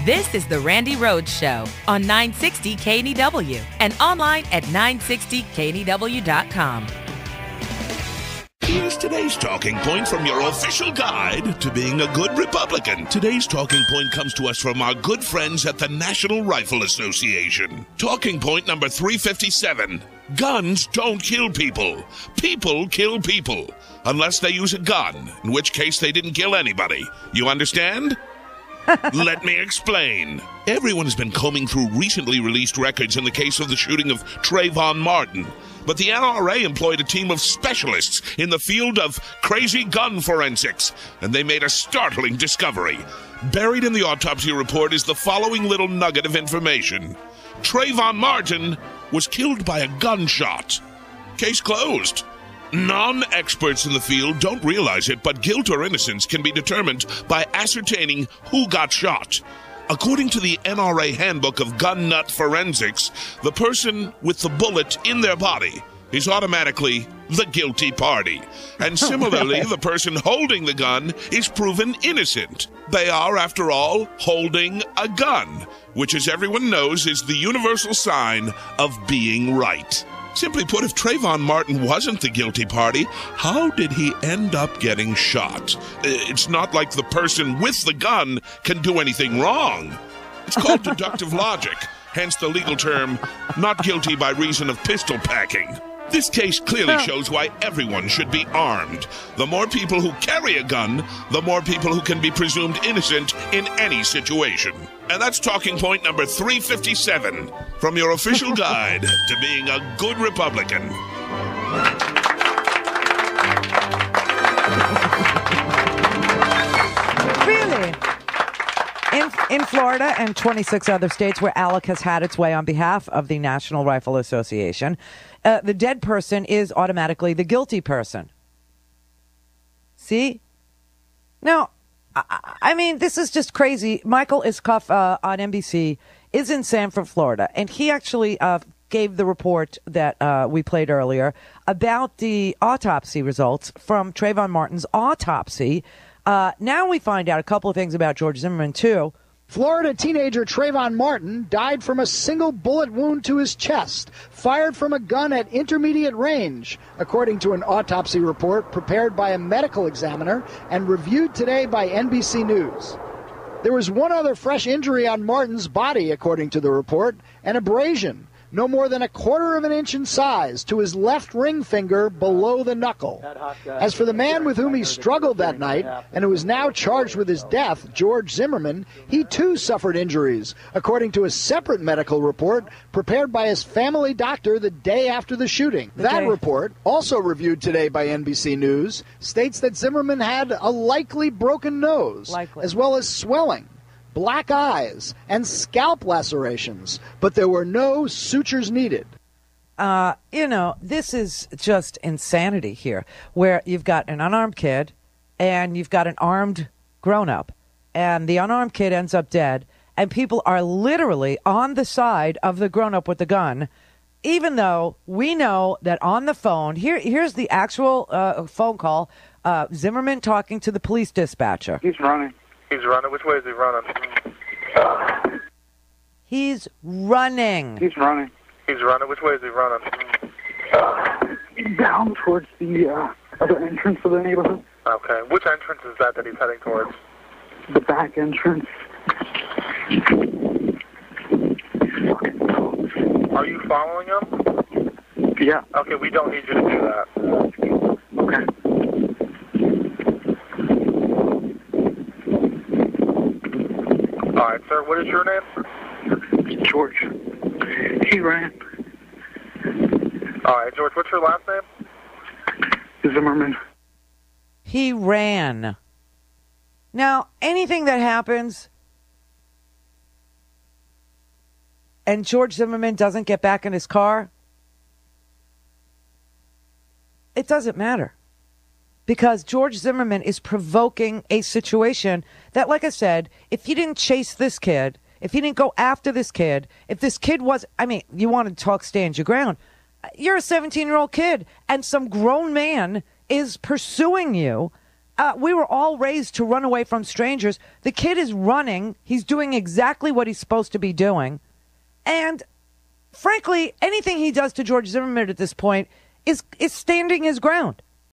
This is the Randi Rhodes Show on 960 KNEW and online at 960KNEW.com. Here's today's talking point from your official guide to being a good Republican. Today's talking point comes to us from our good friends at the National Rifle Association. Talking point number 357. Guns don't kill people. People kill people. Unless they use a gun, in which case they didn't kill anybody. You understand? Let me explain. Everyone has been combing through recently released records in the case of the shooting of Trayvon Martin. But the NRA employed a team of specialists in the field of crazy gun forensics, and they made a startling discovery. Buried in the autopsy report is the following little nugget of information. Trayvon Martin was killed by a gunshot. Case closed. Non-experts in the field don't realize it, but guilt or innocence can be determined by ascertaining who got shot. According to the NRA Handbook of Gun Nut Forensics, the person with the bullet in their body is automatically the guilty party. And similarly, the person holding the gun is proven innocent. They are, after all, holding a gun, which, as everyone knows, is the universal sign of being right. Simply put, if Trayvon Martin wasn't the guilty party, how did he end up getting shot? It's not like the person with the gun can do anything wrong. It's called deductive logic, hence the legal term, not guilty by reason of pistol packing. This case clearly shows why everyone should be armed. The more people who carry a gun, the more people who can be presumed innocent in any situation. And that's talking point number 357 from your official guide to being a good Republican. Really? In Florida and 26 other states where ALEC has had its way on behalf of the National Rifle Association, the dead person is automatically the guilty person. See? Now, I mean, this is just crazy. Michael Iscoff on NBC is in Sanford, Florida, and he actually gave the report that we played earlier about the autopsy results from Trayvon Martin's autopsy. Now we find out a couple of things about George Zimmerman, too. Florida teenager Trayvon Martin died from a single bullet wound to his chest, fired from a gun at intermediate range, according to an autopsy report prepared by a medical examiner and reviewed today by NBC News. There was one other fresh injury on Martin's body, according to the report, an abrasion, no more than 1/4 of an inch in size, to his left ring finger below the knuckle. As for the man with whom he struggled that night, and who is now charged with his death, George Zimmerman, he too suffered injuries, according to a separate medical report prepared by his family doctor the day after the shooting. That report, also reviewed today by NBC News, states that Zimmerman had a likely broken nose, as well as swelling, black eyes, and scalp lacerations, but there were no sutures needed. This is just insanity here, where you've got an unarmed kid and you've got an armed grown-up, and the unarmed kid ends up dead, and people are literally on the side of the grown-up with the gun, even though we know that on the phone, here's the actual phone call, Zimmerman talking to the police dispatcher. He's running. He's running. Which way is he running? He's running. He's running. He's running. Which way is he running? Down towards the other entrance of the neighborhood. Okay. Which entrance is that he's heading towards? The back entrance. Are you following him? Yeah. Okay, we don't need you to do that. Okay. All right, sir. What is your name? George. He ran. All right, George. What's your last name? Zimmerman. He ran. Now, anything that happens and George Zimmerman doesn't get back in his car, it doesn't matter. Because George Zimmerman is provoking a situation that, like I said, if he didn't chase this kid, if he didn't go after this kid, if this kid was, you want to talk stand your ground. You're a 17-year-old kid, and some grown man is pursuing you. we were all raised to run away from strangers. The kid is running. He's doing exactly what he's supposed to be doing. And frankly, anything he does to George Zimmerman at this point is standing his ground.